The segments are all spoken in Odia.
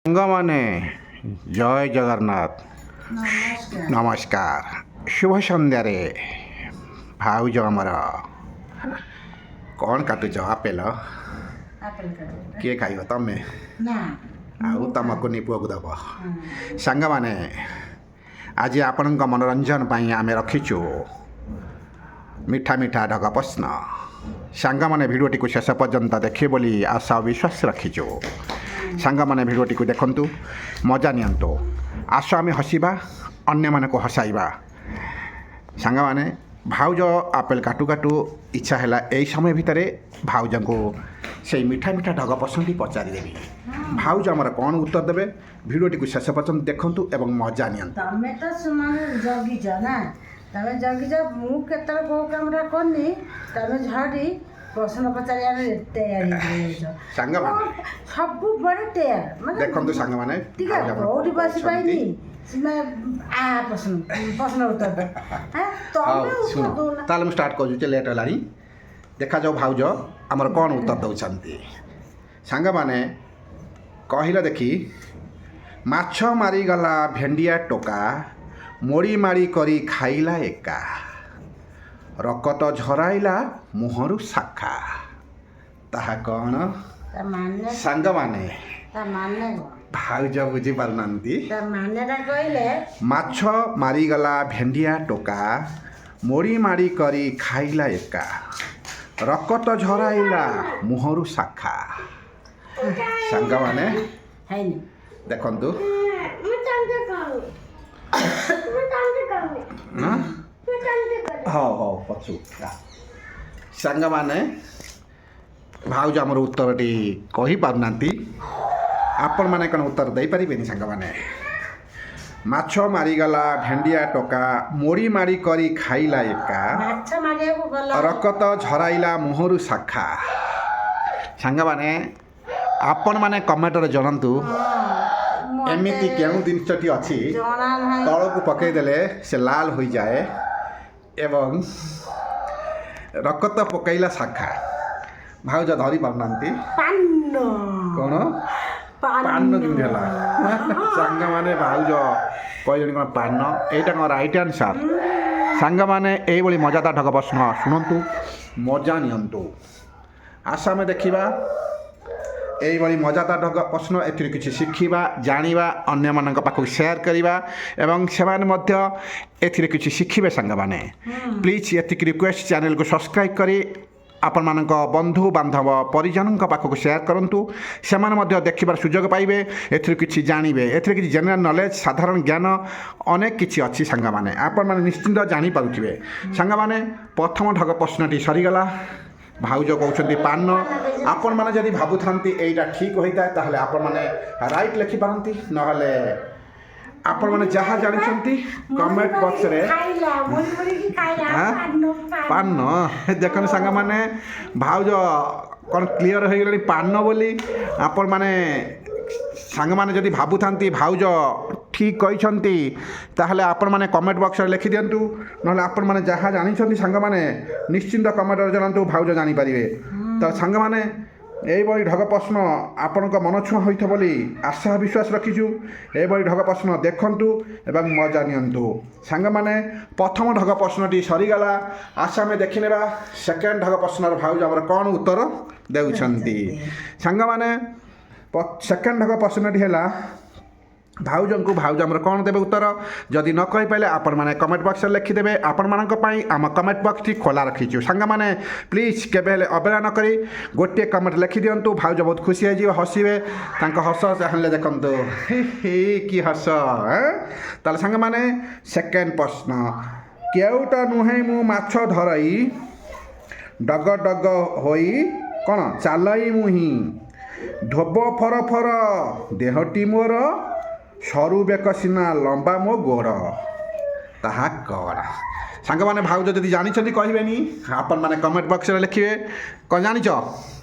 ସାଙ୍ଗମାନେ ଜୟ ଜଗନ୍ନାଥ ନମସ୍କାର ଶୁଭ ସନ୍ଧ୍ୟାରେ ଭାଉଜ ଆମର କ'ଣ କାଟୁଛ ଆପେଲ କିଏ ଖାଇବ ତମେ ଆଉ ତମକୁ ପୁଅକୁ ଦେବ ସାଙ୍ଗମାନେ ଆଜି ଆପଣଙ୍କ ମନୋରଞ୍ଜନ ପାଇଁ ଆମେ ରଖିଛୁ ମିଠା ମିଠା ଢଗ ପ୍ରଶ୍ନ ସାଙ୍ଗମାନେ ଭିଡ଼ିଓଟିକୁ ଶେଷ ପର୍ଯ୍ୟନ୍ତ ଦେଖିବେ ବୋଲି ଆଶା ଓ ବିଶ୍ୱାସ ରଖିଛୁ ସାଙ୍ଗମାନେ ଭିଡ଼ିଓଟିକୁ ଦେଖନ୍ତୁ ମଜା ନିଅନ୍ତୁ ଆସ ଆମେ ହସିବା ଅନ୍ୟମାନଙ୍କୁ ହସାଇବା ସାଙ୍ଗମାନେ ଭାଉଜ ଆପେଲ କାଟୁ କାଟୁ ଇଚ୍ଛା ହେଲା ଏହି ସମୟ ଭିତରେ ଭାଉଜଙ୍କୁ ସେଇ ମିଠା ମିଠା ଢଗ ପ୍ରଶ୍ନଟି ପଚାରିଦେବି ଭାଉଜ ଆମର କ'ଣ ଉତ୍ତର ଦେବେ ଭିଡ଼ିଓଟିକୁ ଶେଷ ପର୍ଯ୍ୟନ୍ତ ଦେଖନ୍ତୁ ଏବଂ ମଜା ନିଅନ୍ତୁ ତମେ ତ ଜଗିଛ ନା ତମେ ଜଗିଛ ମୁଁ କେତେବେଳେ କୋଉ କାମଟା କରିନି ତମେ ଝଡ଼ି ପ୍ରଶ୍ନ ପଚାରିବାର ସାଙ୍ଗମାନେ ସବୁବେଳେ ତେୟାର ମାନେ ଦେଖନ୍ତୁ ସାଙ୍ଗମାନେ ଟିକେ କୋଉଠି ବସି ପାଇନି ପ୍ରଶ୍ନ ଉତ୍ତର ତାହେଲେ ମୁଁ ଷ୍ଟାର୍ଟ କରୁଛି ଲେଟ୍ ହେଲାଣି ଦେଖାଯାଉ ଭାଉଜ ଆମର କ'ଣ ଉତ୍ତର ଦେଉଛନ୍ତି ସାଙ୍ଗମାନେ କହିଲେ ଦେଖି ମାଛ ମାରିଗଲା ଭେଣ୍ଡିଆ ଟୋକା ମୋଡ଼ି ମାଡ଼ି କରି ଖାଇଲା ଏକା ରକତ ଝରାଇଲା ମୁହଁରୁ ଶାଖା ତାହା କ'ଣ ସାଙ୍ଗମାନେ ଭାଉଜ ବୁଝିପାରୁନାହାନ୍ତି ମାଛ ମାରିଗଲା ଭେଣ୍ଡିଆ ଟୋକା ମୋଡ଼ି ମାଡ଼ି କରି ଖାଇଲା ଏକା ରକତ ଝରାଇଲା ମୁହଁରୁ ଶାଖା ସାଙ୍ଗମାନେ ଦେଖନ୍ତୁ ହଉ ହଉ ପଛୁ ସାଙ୍ଗମାନେ ଭାଉଜ ଆମର ଉତ୍ତରଟି କହିପାରୁନାହାନ୍ତି ଆପଣମାନେ କ'ଣ ଉତ୍ତର ଦେଇପାରିବେନି ସାଙ୍ଗମାନେ ମାଛ ମାରିଗଲା ଭେଣ୍ଡିଆ ଟୋକା ମୋଡ଼ି ମାଡ଼ି କରି ଖାଇଲା ଏକା ରକତ ଝରାଇଲା ମୁହଁରୁ ଶାଖା ସାଙ୍ଗମାନେ ଆପଣମାନେ କମେଣ୍ଟରେ ଜଣାନ୍ତୁ ଏମିତି କେଉଁ ଜିନିଷଟି ଅଛି ତଳକୁ ପକାଇଦେଲେ ସେ ଲାଲ ହୋଇଯାଏ ଏବଂ ରକତ ପକାଇଲା ଶାଖା ଭାଉଜ ଧରି ପାରୁନାହାନ୍ତି କ'ଣ ପାନ କେମିତି ହେଲା ସାଙ୍ଗମାନେ ଭାଉଜ କହିଲେଣି କ'ଣ ପାନ ଏଇଟା କ'ଣ ରାଇଟ୍ ଆନ୍ସର୍ ସାଙ୍ଗମାନେ ଏଇଭଳି ମଜାଦାର ଢଗ ପ୍ରଶ୍ନ ଶୁଣନ୍ତୁ ମଜା ନିଅନ୍ତୁ ଆସ ଆମେ ଦେଖିବା ଏଇଭଳି ମଜାଦାର ଢଗ ପ୍ରଶ୍ନ ଏଥିରୁ କିଛି ଶିଖିବା ଜାଣିବା ଅନ୍ୟମାନଙ୍କ ପାଖକୁ ସେୟାର କରିବା ଏବଂ ସେମାନେ ମଧ୍ୟ ଏଥିରେ କିଛି ଶିଖିବେ ସାଙ୍ଗମାନେ ପ୍ଲିଜ୍ ଏତିକି ରିକ୍ୱେଷ୍ଟ ଚ୍ୟାନେଲକୁ ସବସ୍କ୍ରାଇବ୍ କରି ଆପଣମାନଙ୍କ ବନ୍ଧୁ ବାନ୍ଧବ ପରିଜନଙ୍କ ପାଖକୁ ସେୟାର କରନ୍ତୁ ସେମାନେ ମଧ୍ୟ ଦେଖିବାର ସୁଯୋଗ ପାଇବେ ଏଥିରୁ କିଛି ଜାଣିବେ ଏଥିରେ କିଛି ଜେନେରାଲ ନଲେଜ ସାଧାରଣ ଜ୍ଞାନ ଅନେକ କିଛି ଅଛି ସାଙ୍ଗମାନେ ଆପଣମାନେ ନିଶ୍ଚିନ୍ତ ଜାଣିପାରୁଥିବେ ସାଙ୍ଗମାନେ ପ୍ରଥମ ଢଗ ପ୍ରଶ୍ନଟି ସରିଗଲା ଭାଉଜ କହୁଛନ୍ତି ପାନ ଆପଣମାନେ ଯଦି ଭାବୁଥାନ୍ତି ଏଇଟା ଠିକ୍ ହୋଇଥାଏ ତାହେଲେ ଆପଣମାନେ ରାଇଟ୍ ଲେଖିପାରନ୍ତି ନହେଲେ ଆପଣମାନେ ଯାହା ଜାଣିଛନ୍ତି କମେଣ୍ଟ ବକ୍ସରେ ପାନ ଦେଖନ୍ତୁ ସାଙ୍ଗମାନେ ଭାଉଜ କ'ଣ କ୍ଲିଅର ହୋଇଗଲାଣି ପାନ ବୋଲି ଆପଣମାନେ ସାଙ୍ଗମାନେ ଯଦି ଭାବୁଥାନ୍ତି ଭାଉଜ ଠିକ୍ କହିଛନ୍ତି ତାହେଲେ ଆପଣମାନେ କମେଣ୍ଟ ବକ୍ସରେ ଲେଖିଦିଅନ୍ତୁ ନହେଲେ ଆପଣମାନେ ଯାହା ଜାଣିଛନ୍ତି ସାଙ୍ଗମାନେ ନିଶ୍ଚିନ୍ତ କମେଣ୍ଟରେ ଜଣାନ୍ତୁ ଭାଉଜ ଜାଣିପାରିବେ ତ ସାଙ୍ଗମାନେ ଏଇଭଳି ଢଗ ପ୍ରଶ୍ନ ଆପଣଙ୍କ ମନଛୁଆଁ ହୋଇଥିବ ବୋଲି ଆଶା ବିଶ୍ୱାସ ରଖିଛୁ ଏଇଭଳି ଢଗ ପ୍ରଶ୍ନ ଦେଖନ୍ତୁ ଏବଂ ମଜା ନିଅନ୍ତୁ ସାଙ୍ଗମାନେ ପ୍ରଥମ ଢଗ ପ୍ରଶ୍ନଟି ସରିଗଲା ଆସ ଆମେ ଦେଖିନେବା ସେକେଣ୍ଡ ଢଗ ପ୍ରଶ୍ନର ଭାଉଜ ଆମର କ'ଣ ଉତ୍ତର ଦେଉଛନ୍ତି ସାଙ୍ଗମାନେ ସେକେଣ୍ଡ ଢଗ ପ୍ରଶ୍ନଟି ହେଲା ଭାଉଜଙ୍କୁ ଭାଉଜ ଆମର କ'ଣ ଦେବେ ଉତ୍ତର ଯଦି ନ କହିପାରିଲେ ଆପଣମାନେ କମେଣ୍ଟ ବକ୍ସରେ ଲେଖିଦେବେ ଆପଣମାନଙ୍କ ପାଇଁ ଆମ କମେଣ୍ଟ ବକ୍ସଟି ଖୋଲା ରଖିଛୁ ସାଙ୍ଗମାନେ ପ୍ଲିଜ୍ କେବେ ହେଲେ ଅବହେଳା ନ କରି ଗୋଟିଏ କମେଣ୍ଟ ଲେଖିଦିଅନ୍ତୁ ଭାଉଜ ବହୁତ ଖୁସି ହେଇଯିବେ ହସିବେ ତାଙ୍କ ହସ ଚାହିଁଲେ ଦେଖନ୍ତୁ କି ହସ ତାହେଲେ ସାଙ୍ଗମାନେ ସେକେଣ୍ଡ ପ୍ରଶ୍ନ କେଉଁଟା ନୁହେଁ ମୁଁ ମାଛ ଧରାଇ ଡଗ ଡଗ ହୋଇ କ'ଣ ଚାଲାଇ ମୁହିଁ ଧୋବ ଫର ଫର ଦେହଟି ମୋର ସରୁ ବେକ ସିନା ଲମ୍ବା ମୋ ଗୋଡ଼ ତାହା କ'ଣ ସାଙ୍ଗମାନେ ଭାଉଜ ଯଦି ଜାଣିଛନ୍ତି କହିବେନି ଆପଣମାନେ କମେଣ୍ଟ ବକ୍ସରେ ଲେଖିବେ କ'ଣ ଜାଣିଛ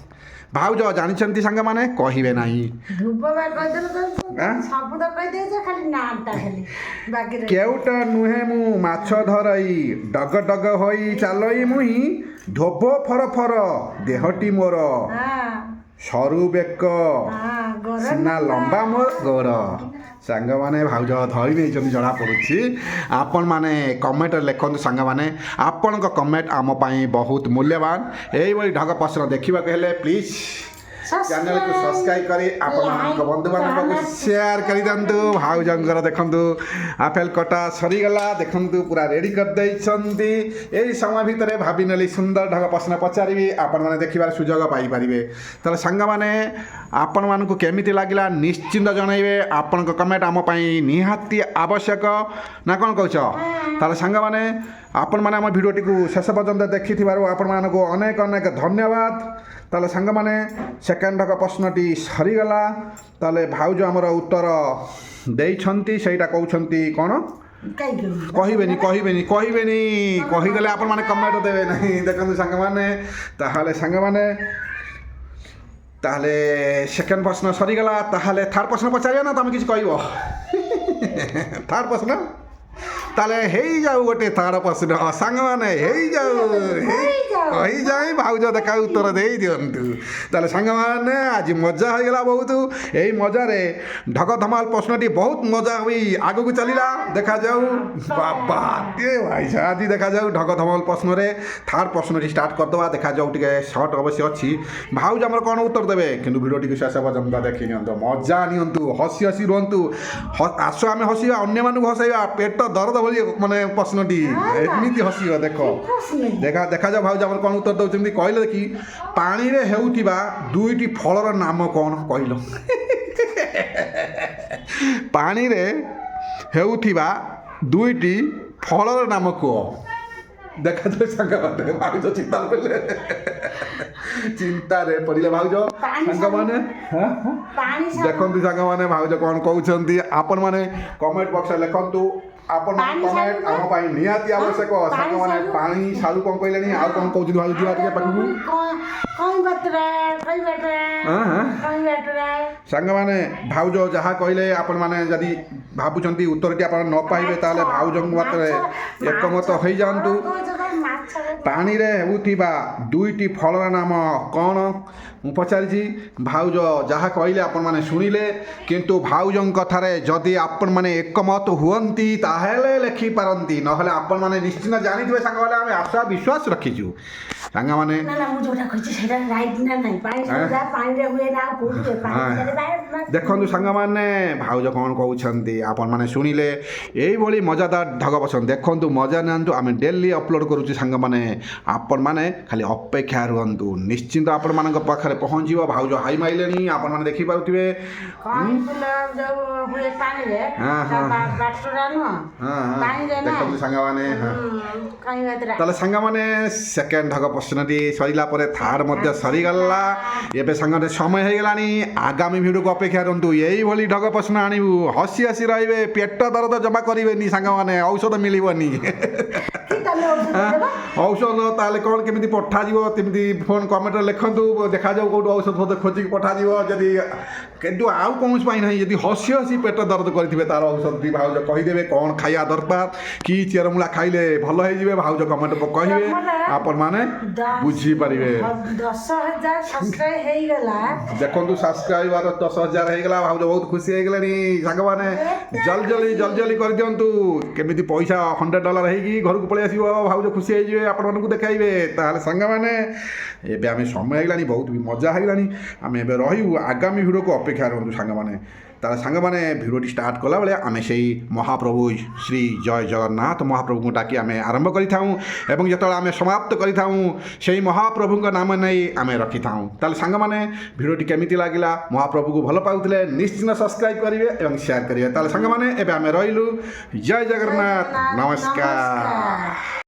ଭାଉଜ ଜାଣିଛନ୍ତି ସାଙ୍ଗମାନେ କହିବେ ନାହିଁ କେଉଁଟା ନୁହେଁ ମୁଁ ମାଛ ଧରାଇ ଡଗ ଡଗ ହୋଇ ଚାଲଇ ମୁହିଁ ଧୋବ ଫର ଫର ଦେହଟି ମୋର ସରୁ ବେକ ଗରମ ସିନା ଲମ୍ବା ମୋ ଗୋଡ଼। ସାଙ୍ଗମାନେ ଭାଉଜ ଧରି ନେଇଛନ୍ତି ଜଣାପଡ଼ୁଛି। ଆପଣମାନେ କମେଣ୍ଟରେ ଲେଖନ୍ତୁ ସାଙ୍ଗମାନେ, ଆପଣଙ୍କ କମେଣ୍ଟ ଆମ ପାଇଁ ବହୁତ ମୂଲ୍ୟବାନ। ଏଇଭଳି ଢଗ ପ୍ରଶ୍ନ ଦେଖିବାକୁ ହେଲେ ପ୍ଲିଜ୍ ଚ୍ୟାନେଲକୁ ସବସ୍କ୍ରାଇବ୍ କରି ଆପଣମାନଙ୍କ ବନ୍ଧୁମାନଙ୍କୁ ସେୟାର କରିଦିଅନ୍ତୁ। ଭାଉଜଙ୍କର ଦେଖନ୍ତୁ ଆପେଲ କଟା ସରିଗଲା, ଦେଖନ୍ତୁ ପୁରା ରେଡ଼ି କରିଦେଇଛନ୍ତି। ଏହି ସମୟ ଭିତରେ ଭାବିନେଲି ସୁନ୍ଦର ଢଗ ପ୍ରଶ୍ନ ପଚାରିବି, ଆପଣମାନେ ଦେଖିବାର ସୁଯୋଗ ପାଇପାରିବେ। ତାହେଲେ ସାଙ୍ଗମାନେ ଆପଣମାନଙ୍କୁ କେମିତି ଲାଗିଲା ନିଶ୍ଚିନ୍ତ ଜଣାଇବେ। ଆପଣଙ୍କ କମେଣ୍ଟ ଆମ ପାଇଁ ନିହାତି ଆବଶ୍ୟକ, ନା କ'ଣ କହୁଛ? ତାହେଲେ ସାଙ୍ଗମାନେ ଆପଣମାନେ ଆମ ଭିଡ଼ିଓଟିକୁ ଶେଷ ପର୍ଯ୍ୟନ୍ତ ଦେଖିଥିବାରୁ ଆପଣମାନଙ୍କୁ ଅନେକ ଅନେକ ଧନ୍ୟବାଦ। ତାହେଲେ ସାଙ୍ଗମାନେ ସେକେଣ୍ଡ ଢଗ ପ୍ରଶ୍ନଟି ସରିଗଲା। ତାହେଲେ ଭାଉଜ ଆମର ଉତ୍ତର ଦେଇଛନ୍ତି, ସେଇଟା କହୁଛନ୍ତି କ'ଣ? କହିବେନି କହିଦେଲେ ଆପଣମାନେ କମେଣ୍ଟ ଦେବେ ନାହିଁ। ଦେଖନ୍ତୁ ସାଙ୍ଗମାନେ, ତାହେଲେ ସେକେଣ୍ଡ ପ୍ରଶ୍ନ ସରିଗଲା। ତାହେଲେ ଥାର୍ଡ଼ ପ୍ରଶ୍ନ ପଚାରିବା ନା ତମେ କିଛି କହିବ? ଥାର୍ଡ଼ ପ୍ରଶ୍ନ ତାହେଲେ ହେଇଯାଉ ଗୋଟେ ଥାର୍ଡ଼ ପ୍ରଶ୍ନ ସାଙ୍ଗମାନେ, ହେଇଯାଏ ଭାଉଜ ଦେଖା ଉତ୍ତର ଦେଇ ଦିଅନ୍ତୁ। ତାହେଲେ ସାଙ୍ଗମାନେ ଆଜି ମଜା ହୋଇଗଲା ବହୁତ। ଏଇ ମଜାରେ ଢଗ ଧମାଲ ପ୍ରଶ୍ନଟି ବହୁତ ମଜା ହୋଇ ଆଗକୁ ଚାଲିଲା। ଦେଖାଯାଉ ବାବା ଭାଇ ଆଜି ଦେଖାଯାଉ ଢଗ ଧମାଲ ପ୍ରଶ୍ନରେ ଥାର୍ଡ଼ ପ୍ରଶ୍ନଟି ଷ୍ଟାର୍ଟ କରିଦେବା। ଦେଖାଯାଉ ଟିକେ ସର୍ଟ ଅବଶ୍ୟ ଅଛି, ଭାଉଜ ଆମର କ'ଣ ଉତ୍ତର ଦେବେ। କିନ୍ତୁ ଭିଡ଼ିଓଟିକୁ ଶେଷ ପର୍ଯ୍ୟନ୍ତ ଦେଖି ନିଅନ୍ତୁ, ମଜା ନିଅନ୍ତୁ, ହସି ହସି ରୁହନ୍ତୁ। ଆସ ଆମେ ହସିବା, ଅନ୍ୟମାନଙ୍କୁ ହସାଇବା। ପେଟ ଦରଦ ଭଳି ମାନେ ପ୍ରଶ୍ନଟି ଏମିତି ହସିବ। ଦେଖାଯାଉ ଭାଉଜ ଆମର କ'ଣ ଉତ୍ତର ଦେଉଛନ୍ତି କହିଲେ ଦେଖି। ପାଣିରେ ହେଉଥିବା ଦୁଇଟି ଫଳର ନାମ କ'ଣ କହିଲ? ପାଣିରେ ହେଉଥିବା ଦୁଇଟି ଫଳର ନାମ କୁହ। ଦେଖାଯାଉ ସାଙ୍ଗମାନେ ଭାଉଜ ଚିନ୍ତାରେ ପଡ଼ିଲେ ଭାଉଜ। ସାଙ୍ଗମାନେ ଦେଖନ୍ତୁ ସାଙ୍ଗମାନେ ଭାଉଜ କ'ଣ କହୁଛନ୍ତି, ଆପଣମାନେ କମେଣ୍ଟ ବକ୍ସରେ ଲେଖନ୍ତୁ। ଆପଣଙ୍କ କମେଣ୍ଟ ଆମ ପାଇଁ ନିହାତି ଆବଶ୍ୟକ। ସାଙ୍ଗମାନେ ପାଣି ସାରୁ କ'ଣ କହିଲେଣି, ଆଉ କ'ଣ କହୁଛନ୍ତି ଭାଉଜ ଯିବା ଟିକେ ପାଖକୁ। ସାଙ୍ଗମାନେ ଭାଉଜ ଯାହା କହିଲେ ଆପଣମାନେ ଯଦି ଭାବୁଛନ୍ତି ଉତ୍ତରଟି ଆପଣ ନ ପାଇବେ ତାହେଲେ ଭାଉଜଙ୍କ ମତରେ ଏକମତ ହୋଇଯାଆନ୍ତୁ। ପାଣିରେ ହେଉଥିବା ଦୁଇଟି ଫଳର ନାମ କ'ଣ ମୁଁ ପଚାରିଛି। ଭାଉଜ ଯାହା କହିଲେ ଆପଣମାନେ ଶୁଣିଲେ, କିନ୍ତୁ ଭାଉଜଙ୍କ କଥାରେ ଯଦି ଆପଣମାନେ ଏକମତ ହୁଅନ୍ତି ତାହେଲେ ଲେଖିପାରନ୍ତି, ନହେଲେ ଆପଣମାନେ ନିଶ୍ଚିନ୍ତ ଜାଣିଥିବେ ସାଙ୍ଗମାନେ ଆମେ ଆଶା ବିଶ୍ୱାସ ରଖିଛୁ। ସାଙ୍ଗମାନେ ଦେଖନ୍ତୁ ସାଙ୍ଗମାନେ ଭାଉଜ କ'ଣ କହୁଛନ୍ତି ଆପଣମାନେ ଶୁଣିଲେ। ଏଇଭଳି ମଜାଦାର ଢଗ ପସନ୍ଦ ଦେଖନ୍ତୁ, ମଜା ନିଅନ୍ତୁ। ଆମେ ଡେଲି ଅପଲୋଡ଼ କରୁଛୁ ସାଙ୍ଗମାନେ, ଆପଣମାନେ ଖାଲି ଅପେକ୍ଷା ରୁହନ୍ତୁ, ନିଶ୍ଚିନ୍ତ ଆପଣମାନଙ୍କ ପାଖରେ ପହଞ୍ଚିବ। ଭାଉଜ ହାଇ ମାଇଲେଣି, ଆପଣମାନେ ଦେଖିପାରୁଥିବେ। ଦେଖନ୍ତୁ ସାଙ୍ଗମାନେ, ତାହେଲେ ସାଙ୍ଗମାନେ ସେକେଣ୍ଡ ଢଗ ପ୍ରଶ୍ନଟି ସରିଲା ପରେ ଥାର୍ଡ଼ ମଧ୍ୟ ସରିଗଲା। ଏବେ ସାଙ୍ଗମାନେ ସମୟ ହେଇଗଲାଣି, ଆଗାମୀ ଭିଡ଼ିଓକୁ ଅପେକ୍ଷା କରନ୍ତୁ। ଏଇଭଳି ଢଗ ପ୍ରଶ୍ନ ଆଣିବୁ, ହସି ହସି ରହିବେ, ପେଟ ଦରଦ ଜମା କରିବେନି ସାଙ୍ଗମାନେ, ଔଷଧ ମିଳିବନି। ଔଷଧ ତାହେଲେ କ'ଣ କେମିତି ପଠାଯିବ, ସେମିତି ଫୋନ୍ କମେଣ୍ଟରେ ଲେଖନ୍ତୁ। ଦେଖାଯାଉ କେଉଁଠୁ ଔଷଧ ଖୋଜିକି ପଠାଯିବ। ଯଦି କିନ୍ତୁ ଆଉ କୌଣସି ପାଇଁ ନାହିଁ, ଯଦି ହସି ହସି ପେଟ ଦରଦ କରିଥିବେ ତାର ଔଷଧଟି ଭାଉଜ କହିଦେବେ କ'ଣ ଖାଇବା ଦରକାର, କି ଚେରମୂଳା ଖାଇଲେ ଭଲ ହେଇଯିବେ। ଭାଉଜ କମେଣ୍ଟ କହିବେ, ଆପଣମାନେ ବୁଝିପାରିବେ। ଦେଖନ୍ତୁ ସବସ୍କ୍ରାଇବର 10,000 ହେଇଗଲା, ଭାଉଜ ବହୁତ ଖୁସି ହେଇଗଲେଣି। ସାଙ୍ଗମାନେ ଜଲ୍ଦି କରିଦିଅନ୍ତୁ, କେମିତି ପଇସା $100 ହେଇକି ଘରକୁ ପଳେଇ ଆସିବ। ଭାଉଜ ଖୁସି ହେଇଯିବେ, ଆପଣମାନଙ୍କୁ ଦେଖାଇବେ। ତାହେଲେ ସାଙ୍ଗମାନେ ଏବେ ଆମେ ସମୟ ହେଇଗଲାଣି, ବହୁତ ବି ମଜା ହେଇଗଲାଣି। ଆମେ ଏବେ ରହିବୁ, ଆଗାମୀ ଭିଡ଼ିଓକୁ ଅପେକ୍ଷା କରନ୍ତୁ ସାଙ୍ଗମାନେ। ତାହେଲେ ସାଙ୍ଗମାନେ ଭିଡ଼ିଓଟି ଷ୍ଟାର୍ଟ କଲାବେଳେ ଆମେ ସେଇ ମହାପ୍ରଭୁ ଶ୍ରୀ ଜୟ ଜଗନ୍ନାଥ ମହାପ୍ରଭୁଙ୍କୁ ଡାକି ଆମେ ଆରମ୍ଭ କରିଥାଉ, ଏବଂ ଯେତେବେଳେ ଆମେ ସମାପ୍ତ କରିଥାଉ ସେଇ ମହାପ୍ରଭୁଙ୍କ ନାମ ନେଇ ଆମେ ରଖିଥାଉ। ତାହେଲେ ସାଙ୍ଗମାନେ ଭିଡ଼ିଓଟି କେମିତି ଲାଗିଲା, ମହାପ୍ରଭୁକୁ ଭଲ ପାଉଥିଲେ ନିଶ୍ଚିନ୍ତ ସବସ୍କ୍ରାଇବ୍ କରିବେ ଏବଂ ସେୟାର କରିବେ। ତାହେଲେ ସାଙ୍ଗମାନେ ଏବେ ଆମେ ରହିଲୁ, ଜୟ ଜଗନ୍ନାଥ, ନମସ୍କାର।